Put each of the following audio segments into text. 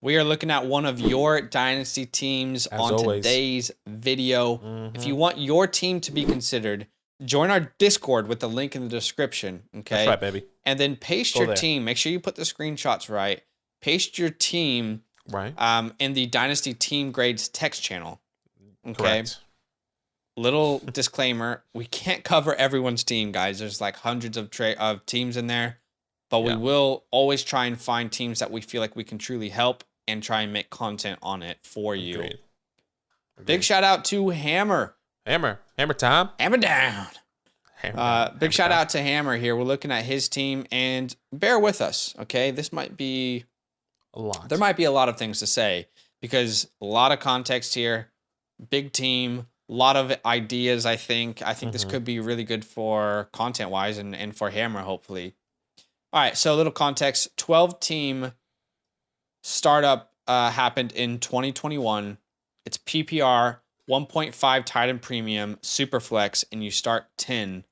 We are looking at one of your dynasty teams As on always. today's video. Mhm. If you want your team to be considered, join our Discord with the link in the description. Okay. That's right, baby. And then paste Go your there. team. Make sure you put the screenshots right. Paste your team Right. in the Dynasty Team Grades text channel. Okay. Correct. Little disclaimer: we can't cover everyone's team, guys. There's like hundreds of teams in there, but we Yeah. will always try and find teams that we feel like we can truly help and try and make content on it for you. Agreed. Big shout out to Hammer. Hammer time. Hammer down. Big shout time. out to Hammer here. We're looking at his team, and bear with us, okay? This might be A lot. there might be a lot of things to say because a lot of context here. Big team, a lot of ideas. I think this could be really good for content wise and for Hammer hopefully. All right, so a little context: 12-team startup happened in 2021. It's PPR, 1.5 tight end premium, super flex, and you start 10.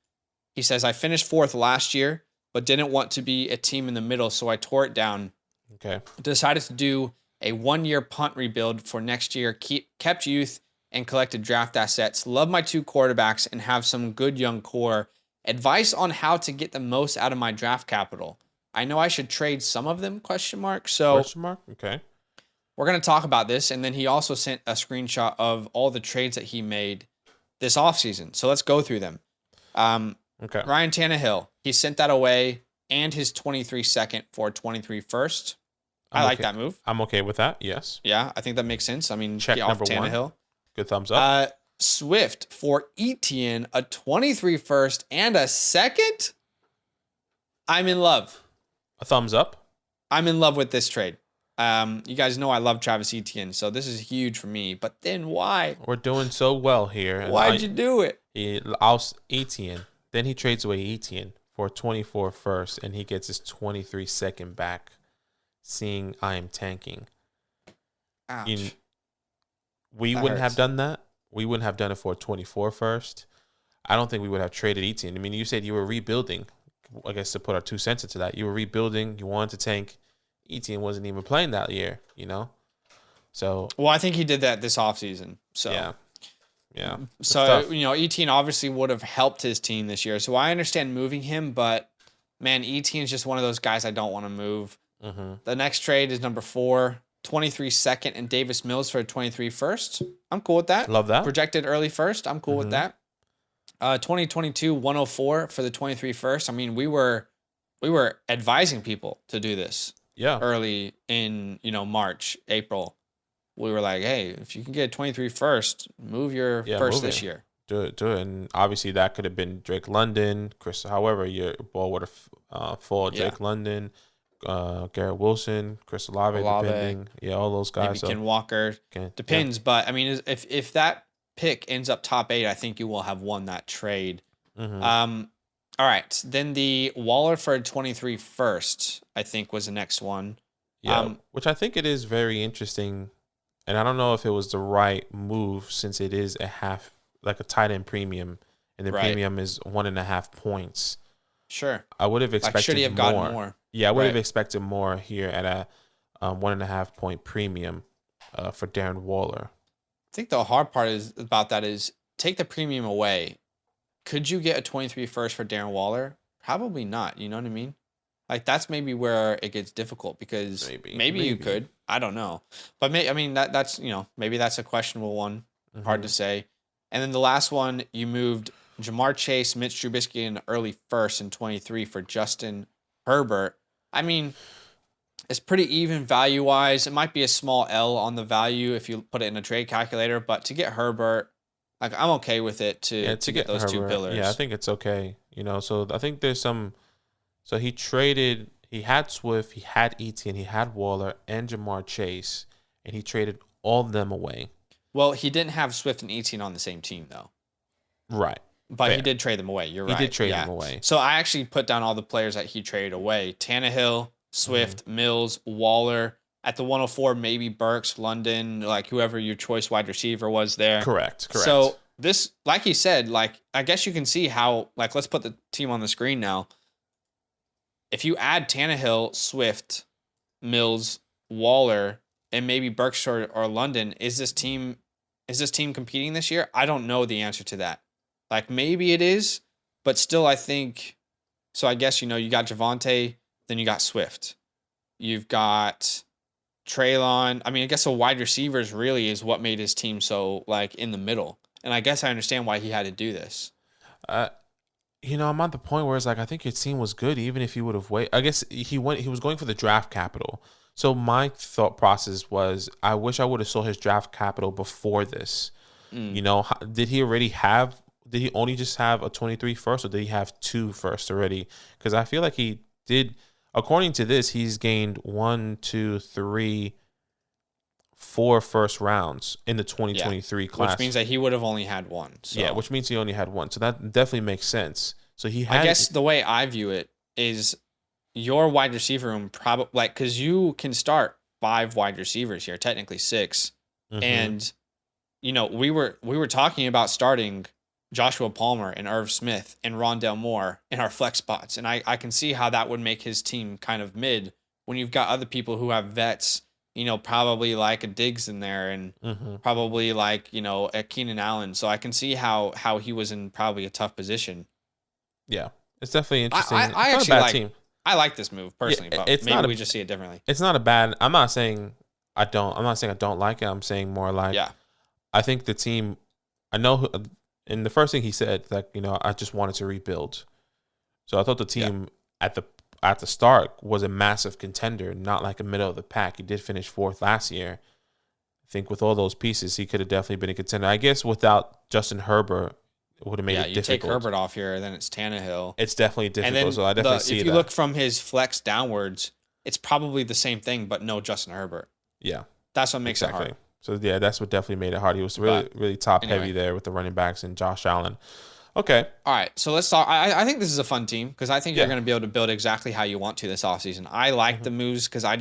He says, I finished 4th last year, but didn't want to be a team in the middle, so I tore it down. Okay. Decided to do a 1-year punt rebuild for next year, kept youth and collected draft assets. Love my 2 quarterbacks and have some good young core. Advice on how to get the most out of my draft capital. I know I should trade some of them, ? So Okay. we're going to talk about this. And then he also sent a screenshot of all the trades that he made this offseason. So let's go through them. Okay. Ryan Tannehill, he sent that away and his 23 second for 23 first. I like that move. I'm okay with that. Yes. Yeah, I think that makes sense. I mean, Check off number Tannehill. 1. Good thumbs up. Swift for Etienne, a 23 first and a second. I'm in love. A thumbs up. I'm in love with this trade. You guys know I love Travis Etienne, so this is huge for me. But then why? We're doing so well here. and Why'd you do it? He oust Etienne. Then he trades away Etienne for 24 first, and he gets his 23 second back, seeing I am tanking. Ouch. We That wouldn't have hurts. done that. We wouldn't have done it for 24 first. I don't think we would have traded Etienne. I mean, you said you were rebuilding. I guess to put our 2 cents into that, you were rebuilding. You wanted to tank. Etienne wasn't even playing that year, So Well, I think he did that this offseason. So yeah. So Etienne obviously would have helped his team this year. So I understand moving him, but man, Etienne is just one of those guys I don't want to move. Mm-hmm. The next trade is number 4, 23 second, and Davis Mills for a 23 first. I'm cool with that. Love that. Projected early first. I'm cool with that. 2022 104 for the 23 first. I mean, we were advising people to do this early in March, April. We were like, hey, if you can get a 23 first, move your first this year. Do it. And obviously that could have been Drake London, Chris. However, your ball would have fall. Drake London, Garrett Wilson, Chris Olave, depending. Yeah, all those guys. Maybe Ken Walker. Depends. But I mean, if that pick ends up top 8, I think you will have won that trade. Mm-hmm. All right. Then the Waller for 23 first, I think, was the next one. Yeah, which I think it is very interesting. And I don't know if it was the right move since it is a tight end premium, and the premium is 1.5 points. Sure. I would have expected should he have gotten more? Yeah, I would have expected more here at a 1.5 point premium for Darren Waller. I think the hard part about that is take the premium away. Could you get a 23 first for Darren Waller? Probably not. You know what I mean? Like that's maybe where it gets difficult because maybe you could. I don't know, but that's maybe that's a questionable one. Mm-hmm. Hard to say. And then the last one, you moved Jamar Chase, Mitch Trubisky in the early first in 23 for Justin Herbert. I mean, it's pretty even value wise. It might be a small L on the value if you put it in a trade calculator, but to get Herbert, like I'm okay with it to get those Herbert, 2 pillars. Yeah, I think it's okay. So I think there's some. So he traded. He had Swift, he had Etienne, he had Waller, and Jamar Chase, and he traded all of them away. Well, he didn't have Swift and Etienne on the same team, though. Right. But he did trade them away. You're right. He did trade them away. So I actually put down all the players that he traded away. Tannehill, Swift, Mills, Waller. At the 104, maybe Burks, London, like whoever your choice wide receiver was there. Correct. So this, like he said, like I guess you can see how, like let's put the team on the screen now. If you add Tannehill, Swift, Mills, Waller, and maybe Berkshire or London, is this team competing this year? I don't know the answer to that. Like maybe it is, but still I think so. I guess you got Javonte, then you got Swift, you've got Traylon. I mean, I guess the wide receivers really is what made his team so like in the middle. And I guess I understand why he had to do this. I'm at the point where it's like I think your team was good even if he would have waited. I guess he was going for the draft capital. So my thought process was I wish I would have saw his draft capital before this. Did he only just have a 23 first, or did he have 2 first already? Because I feel like he did. According to this, he's gained 1, 2, 3, 4 first rounds in the 2023 class. Which means that he would have only had 1. So. Yeah, which means he only had 1. So that definitely makes sense. So he had. I guess the way I view it is your wide receiver room probably because you can start 5 wide receivers here, technically 6, and we were talking about starting Joshua Palmer and Irv Smith and Rondell Moore in our flex spots. And I can see how that would make his team kind of mid when you've got other people who have vets, probably like a Diggs in there and probably like, a Keenan Allen. So I can see how he was in probably a tough position. Yeah, it's definitely interesting. I it's actually not a bad like team. I like this move personally, Yeah, but maybe we just see it differently. It's not a bad. I'm not saying I don't like it. I'm saying more like I think the team. I know. And the first thing he said, like, I just wanted to rebuild. So I thought the team at the start was a massive contender, not like a middle of the pack. He did finish 4th last year. I think with all those pieces, he could have definitely been a contender. I guess without Justin Herbert, it would have made it difficult. You take Herbert off here, then it's Tannehill. It's definitely difficult. And then so I definitely see that. If you look from his flex downwards, it's probably the same thing, but no Justin Herbert. Yeah. That's what makes it hard. So, yeah, that's what definitely made it hard. He was really top-heavy there with the running backs and Josh Allen. Okay. All right, so let's talk. I think this is a fun team because I think you're going to be able to build exactly how you want to this offseason. I like the moves because I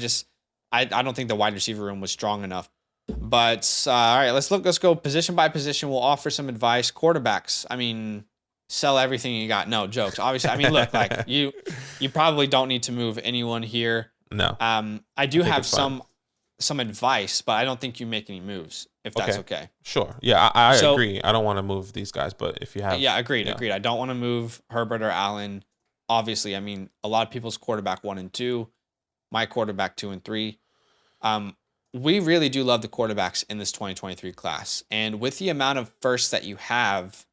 don't think the wide receiver room was strong enough. But, all right, let's go position by position. We'll offer some advice. Quarterbacks, I mean, sell everything you got. No, jokes. Obviously, I mean, look, like you probably don't need to move anyone here. No. I do have some advice, but I don't think you make any moves, if that's okay. Sure. Yeah, I agree. I don't want to move these guys, but if you have... Yeah, agreed. I don't want to move Herbert or Allen. Obviously, I mean, a lot of people's quarterback 1 and 2, my quarterback 2 and 3. We really do love the quarterbacks in this 2023 class. And with the amount of firsts that you have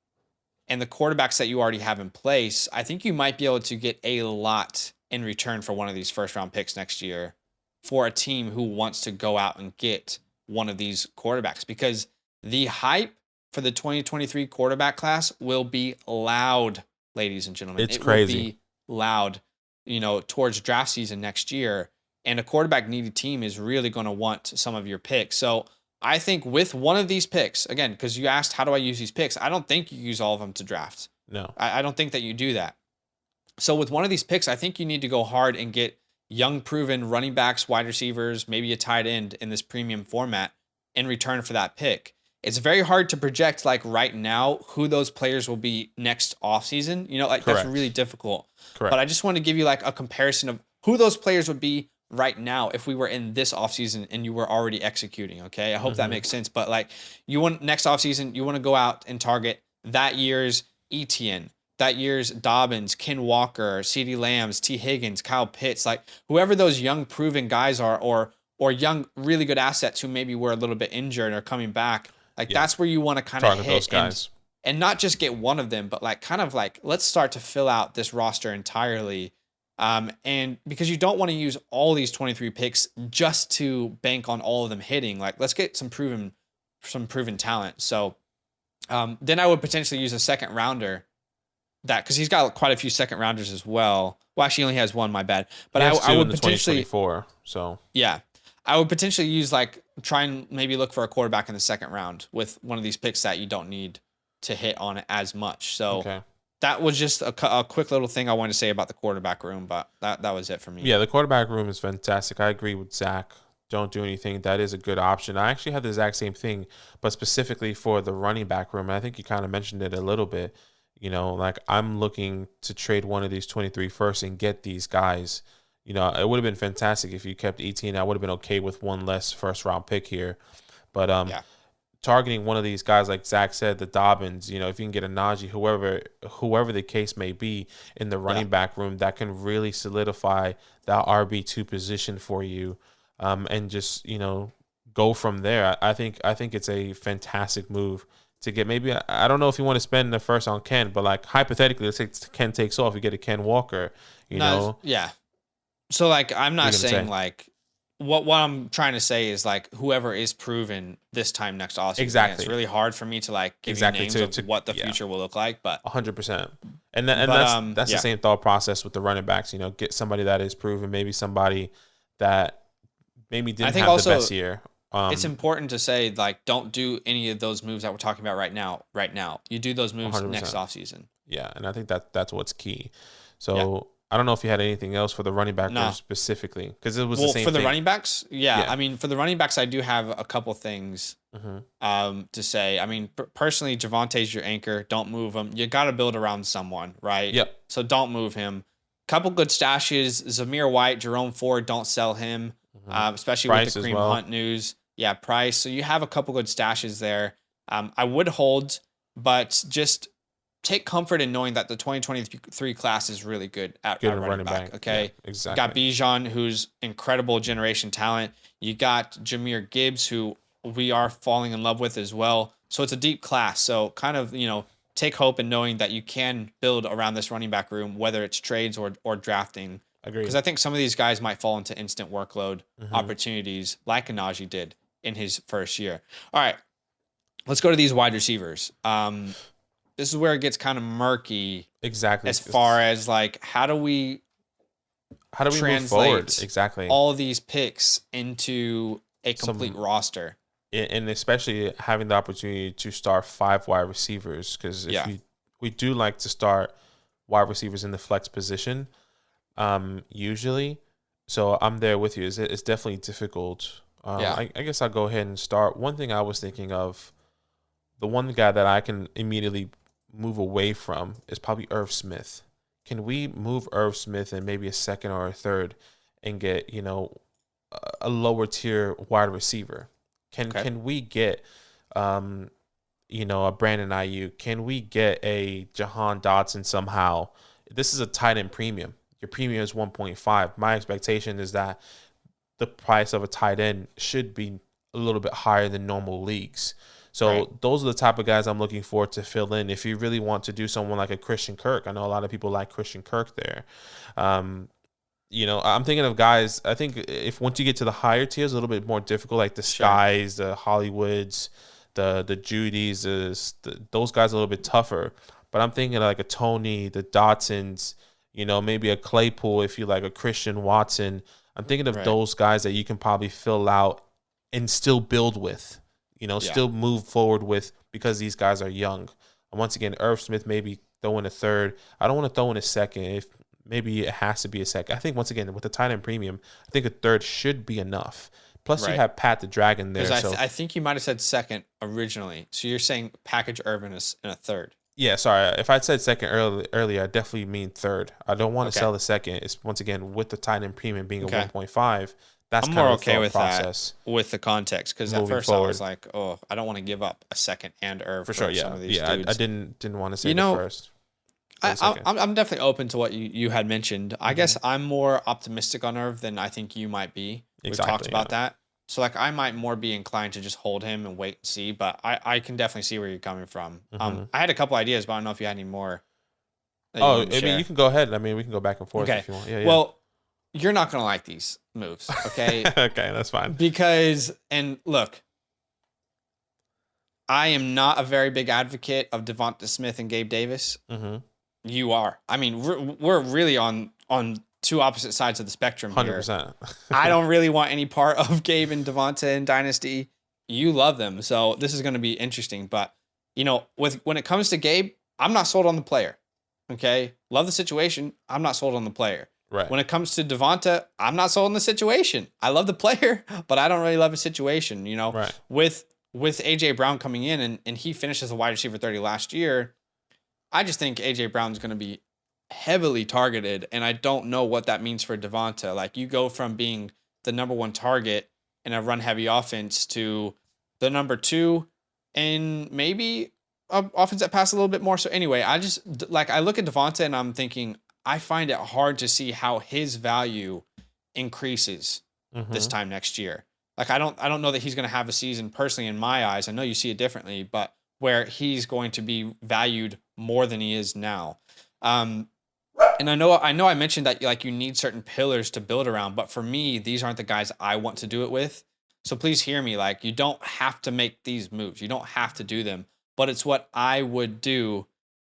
and the quarterbacks that you already have in place, I think you might be able to get a lot in return for one of these first-round picks next year for a team who wants to go out and get one of these quarterbacks, because the hype for the 2023 quarterback class will be loud, ladies and gentlemen. It's crazy. Will be loud, towards draft season next year. And a quarterback needy team is really going to want some of your picks. So I think with one of these picks, again, because you asked, how do I use these picks? I don't think you use all of them to draft. No. I don't think that you do that. So with one of these picks, I think you need to go hard and get young, proven running backs, wide receivers, maybe a tight end in this premium format in return for that pick. It's very hard to project, like right now, who those players will be next offseason. That's really difficult. Correct. But I just want to give you like a comparison of who those players would be right now if we were in this offseason and you were already executing. Okay. I hope that makes sense. But like next offseason, you want to go out and target that year's Etienne, that year's Dobbins, Ken Walker, CeeDee Lambs, T. Higgins, Kyle Pitts, like whoever those young proven guys are, or young, really good assets who maybe were a little bit injured or coming back. Like that's where you want to kind of hit those guys. And not just get one of them, but like kind of like, let's start to fill out this roster entirely. And because you don't want to use all these 23 picks just to bank on all of them hitting, like let's get some proven talent. So, then I would potentially use a second rounder because he's got quite a few second rounders as well. Well, actually he only has one, my bad, but I would potentially, so yeah, I would potentially use try and maybe look for a quarterback in the second round with one of these picks that you don't need to hit on it as much. So that was just a quick little thing I wanted to say about the quarterback room, but that was it for me. Yeah, the quarterback room is fantastic. I agree with Zach. Don't do anything. That is a good option. I actually had the exact same thing, but specifically for the running back room. And I think you kind of mentioned it a little bit. Like I'm looking to trade one of these 23 first and get these guys. You know, it would have been fantastic if you kept Etienne. I would have been okay with one less first round pick here. But Yeah. targeting one of these guys, like Zach said, the Dobbins, you know, if you can get a Najee, whoever the case may be in the running back room, that can really solidify that RB2 position for you, and just, you know, go from there. I think it's a fantastic move to get. Maybe I don't know if you want to spend the first on Ken, but like hypothetically, let's say Ken takes off, you get a Ken Walker, you know. Yeah. So like I'm not saying say? like what I'm trying to say is like whoever is proven this time next offseason. Exactly. It's really hard for me to like give you names of what the future will look like, but 100%. And that's the same thought process with the running backs. You know, get somebody that is proven, maybe somebody that maybe didn't have the best year. It's important to say, like, don't do any of those moves that we're talking about right now. You do those moves 100%. next offseason. Yeah, and I think that's what's key. So I don't know if you had anything else for the running back room specifically, because it was the same for the thing. running backs. Yeah, I mean, for the running backs, I do have a couple things to say. I mean, personally, Javante's your anchor. Don't move him. You got to build around someone, right? Yep. So don't move him. Couple good stashes: Zamir White, Jerome Ford. Don't sell him, especially Price with the Kareem Hunt news. Yeah, Price. So you have a couple good stashes there. I would hold, but just take comfort in knowing that the 2023 class is really good at running back. Okay, yeah, exactly. You got Bijan, who's incredible generation talent. You got Jahmyr Gibbs, who we are falling in love with as well. So it's a deep class. So kind of, you know, take hope in knowing that you can build around this running back room, whether it's trades or drafting. Agreed. Because I think some of these guys might fall into instant workload opportunities like Najee did in his first year. All right, let's go to these wide receivers. This is where it gets kind of murky. Exactly. As far as like, how do we move forward? Exactly. All these picks into a complete roster. And especially having the opportunity to start 5 wide receivers, because we do like to start wide receivers in the flex position, usually. So I'm there with you. It's definitely difficult. I guess I'll go ahead and start. One thing I was thinking of, the one guy that I can immediately move away from is probably Irv Smith. Can we move Irv Smith and maybe a second or a third and get, you know, a lower tier wide receiver? Can we get, you know, a Brandon Ayuk? Can we get a Jahan Dotson somehow? This is a tight end premium. Your premium is 1.5. My expectation is that the price of a tight end should be a little bit higher than normal leagues. So those are the type of guys I'm looking for to fill in. If you really want to do someone like a Christian Kirk, I know a lot of people like Christian Kirk there. You know, I'm thinking of guys, I think if once you get to the higher tiers, a little bit more difficult, like the Skies, the Hollywoods, the Judys, those guys are a little bit tougher. But I'm thinking like a Tony, the Dotsons, you know, maybe a Claypool, if you like a Christian Watson. I'm thinking of those guys that you can probably fill out and still build with, you know, still move forward with, because these guys are young. And once again, Irv Smith, maybe throw in a third. I don't want to throw in a second. If maybe it has to be a second. I think once again, with the tight end premium, I think a third should be enough. Plus you have Pat the Dragon there. I think you might have said second originally. So you're saying package Irv in a third. Yeah, sorry. If I said second earlier, I definitely mean third. I don't want to sell the second. It's once again with the tight end premium being a 1.5. That's I'm kind more of okay with process. that with the context, because at first I was like, oh, I don't want to give up a second and Irv for sure. Some of these dudes. I didn't want to say the first. I'm definitely open to what you had mentioned. I guess I'm more optimistic on Irv than I think you might be. We've talked about that. So like I might more be inclined to just hold him and wait and see, but I can definitely see where you're coming from. I had a couple ideas, but I don't know if you had any more. I mean, you can go ahead. I mean, we can go back and forth if you want. Yeah. Well, you're not gonna like these moves, okay? Okay, that's fine. Because, and look, I am not a very big advocate of Devonta Smith and Gabe Davis. You are. I mean, we're really on two opposite sides of the spectrum here. 100%. I don't really want any part of Gabe and Devonta in Dynasty. You love them, so this is going to be interesting. But, you know, when it comes to Gabe, I'm not sold on the player. Okay? Love the situation. I'm not sold on the player. Right. When it comes to Devonta, I'm not sold on the situation. I love the player, but I don't really love the situation. You know, with AJ Brown coming in and he finished as a wide receiver 30 last year, I just think AJ Brown's going to be heavily targeted, and I don't know what that means for Devonta. Like, you go from being the number one target in a run heavy offense to the number two, and maybe a offense that pass a little bit more. So anyway, I look at Devonta and I'm thinking, I find it hard to see how his value increases this time next year. Like, I don't know that he's going to have a season personally in my eyes. I know you see it differently, but where he's going to be valued more than he is now. And I know I mentioned that like you need certain pillars to build around, but for me, these aren't the guys I want to do it with. So please hear me. Like, you don't have to make these moves. You don't have to do them, but it's what I would do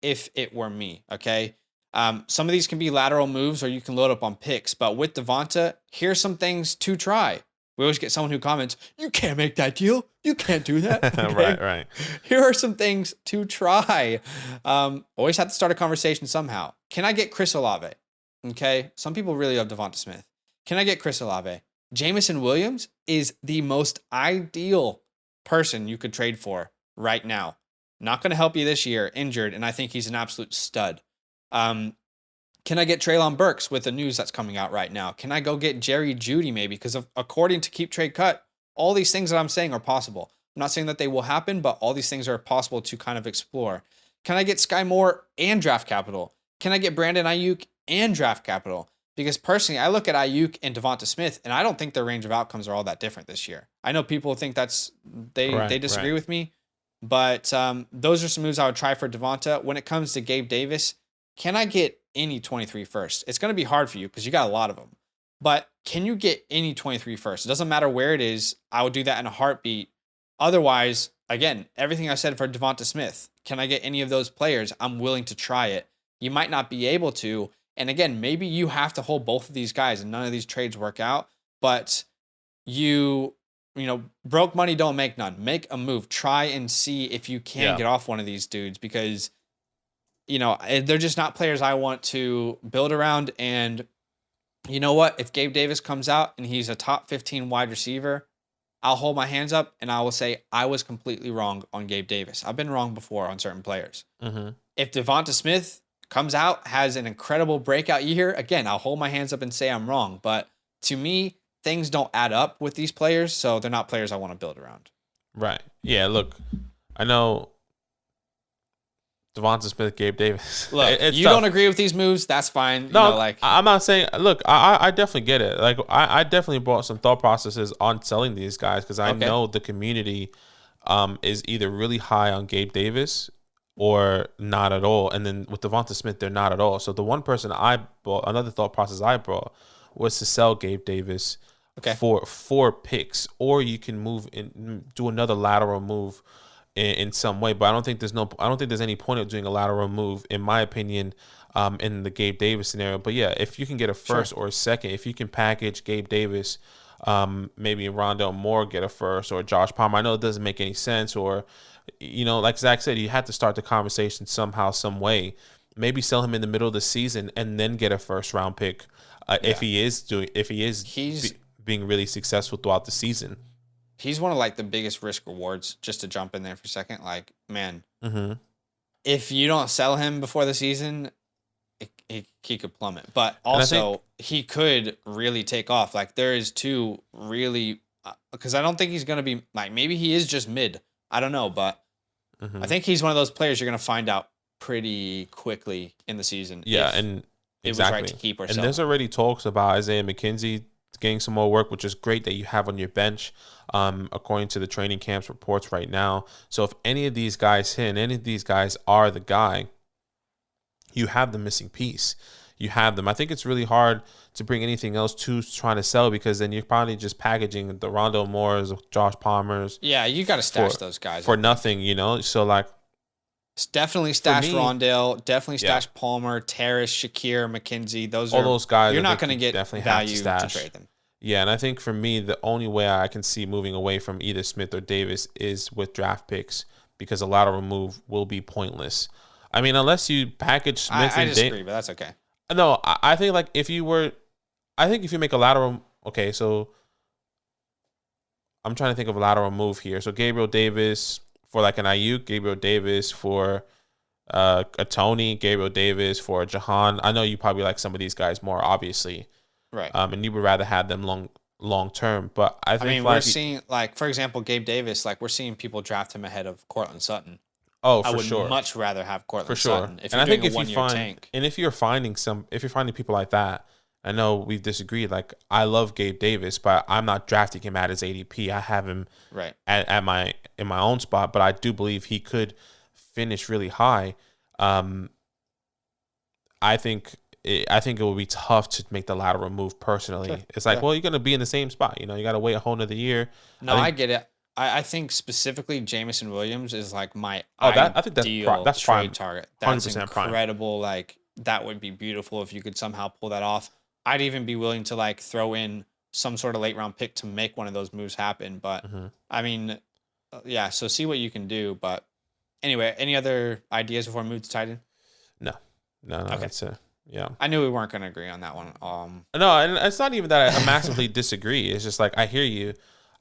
if it were me. Okay. Some of these can be lateral moves or you can load up on picks, but with Devonta, here's some things to try. We always get someone who comments, "You can't make that deal. You can't do that." Okay? Right. Here are some things to try. Always have to start a conversation somehow. Can I get Chris Olave? Okay. Some people really love Devonta Smith. Can I get Chris Olave? Jamison Williams is the most ideal person you could trade for right now. Not going to help you this year, injured, and I think he's an absolute stud. Can I get Treylon Burks with the news that's coming out right now? Can I go get Jerry Jeudy maybe? Because according to Keep Trade Cut, all these things that I'm saying are possible. I'm not saying that they will happen, but all these things are possible to kind of explore. Can I get Sky Moore and draft capital? Can I get Brandon Ayuk and draft capital? Because personally, I look at Ayuk and Devonta Smith, and I don't think their range of outcomes are all that different this year. I know people think they disagree with me, but those are some moves I would try for Devonta. When it comes to Gabe Davis, can I get any 23 first? It's going to be hard for you because you got a lot of them. But can you get any 23 first? It doesn't matter where it is. I would do that in a heartbeat. Otherwise, again, everything I said for Devonta Smith, can I get any of those players? I'm willing to try it. You might not be able to. And again, maybe you have to hold both of these guys and none of these trades work out. But broke money don't make none. Make a move. Try and see if you can get off one of these dudes because they're just not players I want to build around. And you know what? If Gabe Davis comes out and he's a top 15 wide receiver, I'll hold my hands up and I will say I was completely wrong on Gabe Davis. I've been wrong before on certain players. If Devonta Smith comes out, has an incredible breakout year, again, I'll hold my hands up and say I'm wrong. But to me, things don't add up with these players, so they're not players I want to build around. Right. Yeah, look, I know Devonta Smith, Gabe Davis. Look, you don't agree with these moves, that's fine. I'm not saying. Look, I definitely get it. Like, I definitely brought some thought processes on selling these guys because I know the community is either really high on Gabe Davis or not at all. And then with Devonta Smith, they're not at all. So the one person I brought, another thought process I brought was to sell Gabe Davis for 4 picks, or you can move and do another lateral move in some way, but I don't think there's any point of doing a lateral move, in my opinion, in the Gabe Davis scenario. But yeah, if you can get a first or a second, if you can package Gabe Davis, maybe Rondale Moore get a first, or Josh Palmer. I know it doesn't make any sense, or like Zach said, you have to start the conversation somehow, some way. Maybe sell him in the middle of the season and then get a first round pick if he is being really successful throughout the season. He's one of like the biggest risk rewards, just to jump in there for a second. Like, man, if you don't sell him before the season, he could plummet. But also, he could really take off. Like, there is 2 really, because I don't think he's going to be, like, maybe he is just mid. I don't know, but I think he's one of those players you're going to find out pretty quickly in the season. Yeah, and it was right to keep or sell. And there's already talks about Isaiah McKenzie getting some more work, which is great that you have on your bench, according to the training camps reports right now. So if any of these guys hit, and any of these guys are the guy, you have the missing piece. You have them. I think it's really hard to bring anything else to trying to sell, because then you're probably just packaging the Rondale Moores, Josh Palmers. Yeah, you got to stash those guys for nothing, So like, definitely stash Rondale, definitely stash Palmer, Terrace, Shakir, McKenzie. All those guys. You're not going to get value to trade them. Yeah, and I think for me, the only way I can see moving away from either Smith or Davis is with draft picks, because a lateral move will be pointless. I mean, unless you package Smith I disagree, but that's okay. No, I think like if you make a lateral, okay, so I'm trying to think of a lateral move here. So Gabriel Davis for like an Ayuk, Gabriel Davis for a Tony, Gabriel Davis, for a Jahan. I know you probably like some of these guys more, obviously. Right. And you would rather have them long term. But I think we're seeing, like, for example, Gabe Davis, like, we're seeing people draft him ahead of Cortland Sutton. Oh, I for would sure. much rather have Cortland For sure. Sutton if and you're I doing think a one-year tank. And if you're finding people like that, I know we've disagreed. Like, I love Gabe Davis, but I'm not drafting him at his ADP. I have him right in my own spot, but I do believe he could finish really high. I think it will be tough to make the lateral move personally. Sure. It's like, well, you're going to be in the same spot. You got to wait a whole nother year. No, I get it. I think specifically Jameson Williams is like my I think that's trade prime target. That's incredible. Prime. Like, that would be beautiful if you could somehow pull that off. I'd even be willing to, like, throw in some sort of late round pick to make one of those moves happen. But I mean, yeah. So see what you can do. But anyway, any other ideas before we move to tight end? No. Okay. That's it. Yeah. I knew we weren't going to agree on that one. No, and it's not even that I massively disagree. It's just like, I hear you.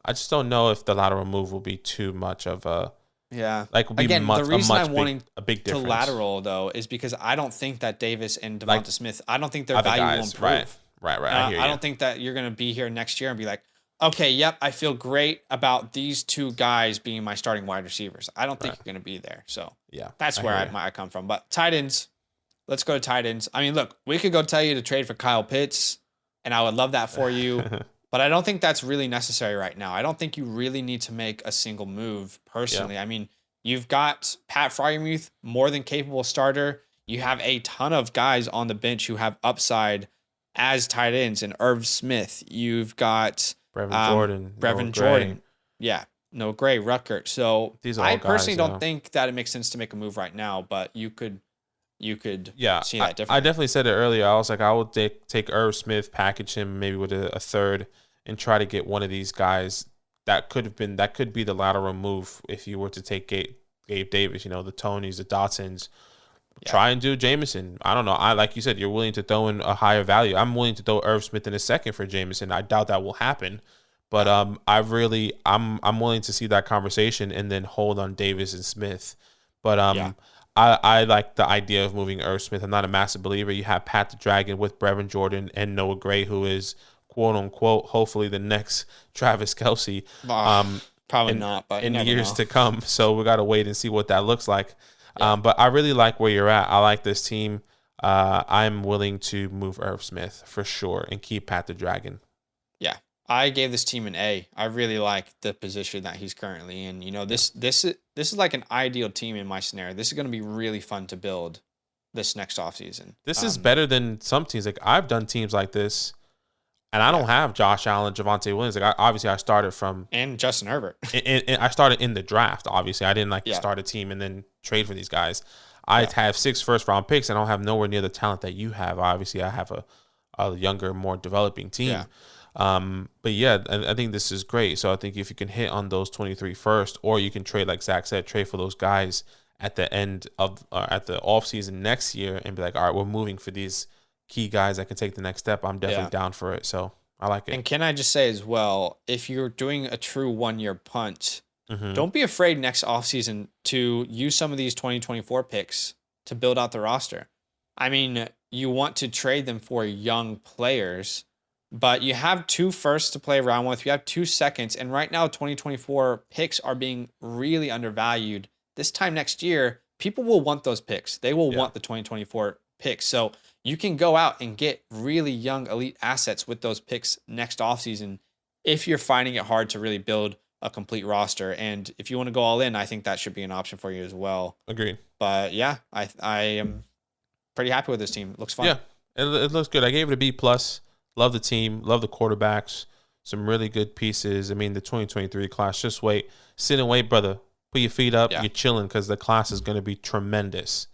I just don't know if the lateral move will be too much of a will be again, the reason I'm wanting a big difference. To lateral though is because I don't think that Davis and Devonta Smith, I don't think their value will improve. Right. I don't think that you're going to be here next year and be like, okay, yep, I feel great about these two guys being my starting wide receivers. I don't think you're going to be there. So yeah, that's where I come from. But tight ends, let's go to tight ends. I mean, look, we could go tell you to trade for Kyle Pitts, and I would love that for you. But I don't think that's really necessary right now. I don't think you really need to make a single move personally. Yeah. I mean, you've got Pat Freiermuth, more than capable starter. You have a ton of guys on the bench who have upside as tight ends, and Irv Smith. You've got Brevin Jordan. Yeah, Noah Gray, Ruckert. So I personally don't think that it makes sense to make a move right now, but you could see that differently. I definitely said it earlier. I was like, I would take Irv Smith, package him maybe with a third, and try to get one of these guys that could be the lateral move if you were to take Gabe Davis, the Tonys, the Dotsons. Yeah. Try and do Jameson. I don't know. Like you said, you're willing to throw in a higher value. I'm willing to throw Irv Smith in a second for Jameson. I doubt that will happen. But I'm willing to see that conversation and then hold on Davis and Smith. But I like the idea of moving Irv Smith. I'm not a massive believer. You have Pat the Dragon with Brevin Jordan and Noah Gray, who is quote unquote hopefully the next Travis Kelce. Probably not, but in years to come. So we got to wait and see what that looks like. Yeah. But I really like where you're at. I like this team. I'm willing to move Irv Smith for sure and keep Pat the Dragon. Yeah, I gave this team an A. I really like the position that he's currently in. This is like an ideal team in my scenario. This is going to be really fun to build this next offseason. This is better than some teams. Like, I've done teams like this, and I don't have Josh Allen, Javonte Williams. Like, I started from and Justin Herbert. and I started in the draft. Obviously, I didn't start a team and then trade for these guys. I have 6 first-round picks, and I don't have nowhere near the talent that you have. Obviously, I have a younger, more developing team. Yeah. But yeah, I think this is great. So I think if you can hit on those 23 first, or you can trade, like Zach said, trade for those guys at the end of at the offseason next year and be like, all right, we're moving for these key guys that can take the next step. I'm definitely down for it. So I like it. And can I just say as well, if you're doing a true 1-year punt, don't be afraid next offseason to use some of these 2024 picks to build out the roster. I mean, you want to trade them for young players, but you have 2 firsts to play around with. You have 2 seconds. And right now, 2024 picks are being really undervalued. This time next year, people will want those picks. They will want the 2024 picks. So you can go out and get really young elite assets with those picks next offseason if you're finding it hard to really build a complete roster. And if you want to go all in, I think that should be an option for you as well. Agreed. But yeah, I am pretty happy with this team. It looks fun. Yeah, it looks good. I gave it a B+. Love the team. Love the quarterbacks. Some really good pieces. I mean, the 2023 class, just wait. Sit and wait, brother. Put your feet up. Yeah. You're chilling because the class is going to be tremendous.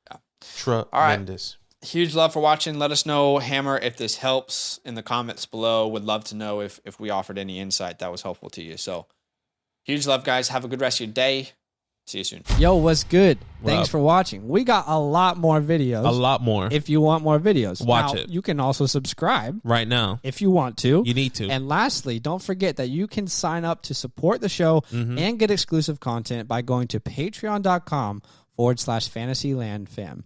Yeah. Tremendous. All right. Huge love for watching. Let us know, Hammer, if this helps in the comments below. Would love to know if we offered any insight that was helpful to you. So huge love, guys. Have a good rest of your day. See you soon. Yo, what's good? Thanks for watching. We got a lot more videos. A lot more. If you want more videos. Watch it. You can also subscribe. Right now. If you want to. You need to. And lastly, don't forget that you can sign up to support the show and get exclusive content by going to patreon.com /fantasylandfam.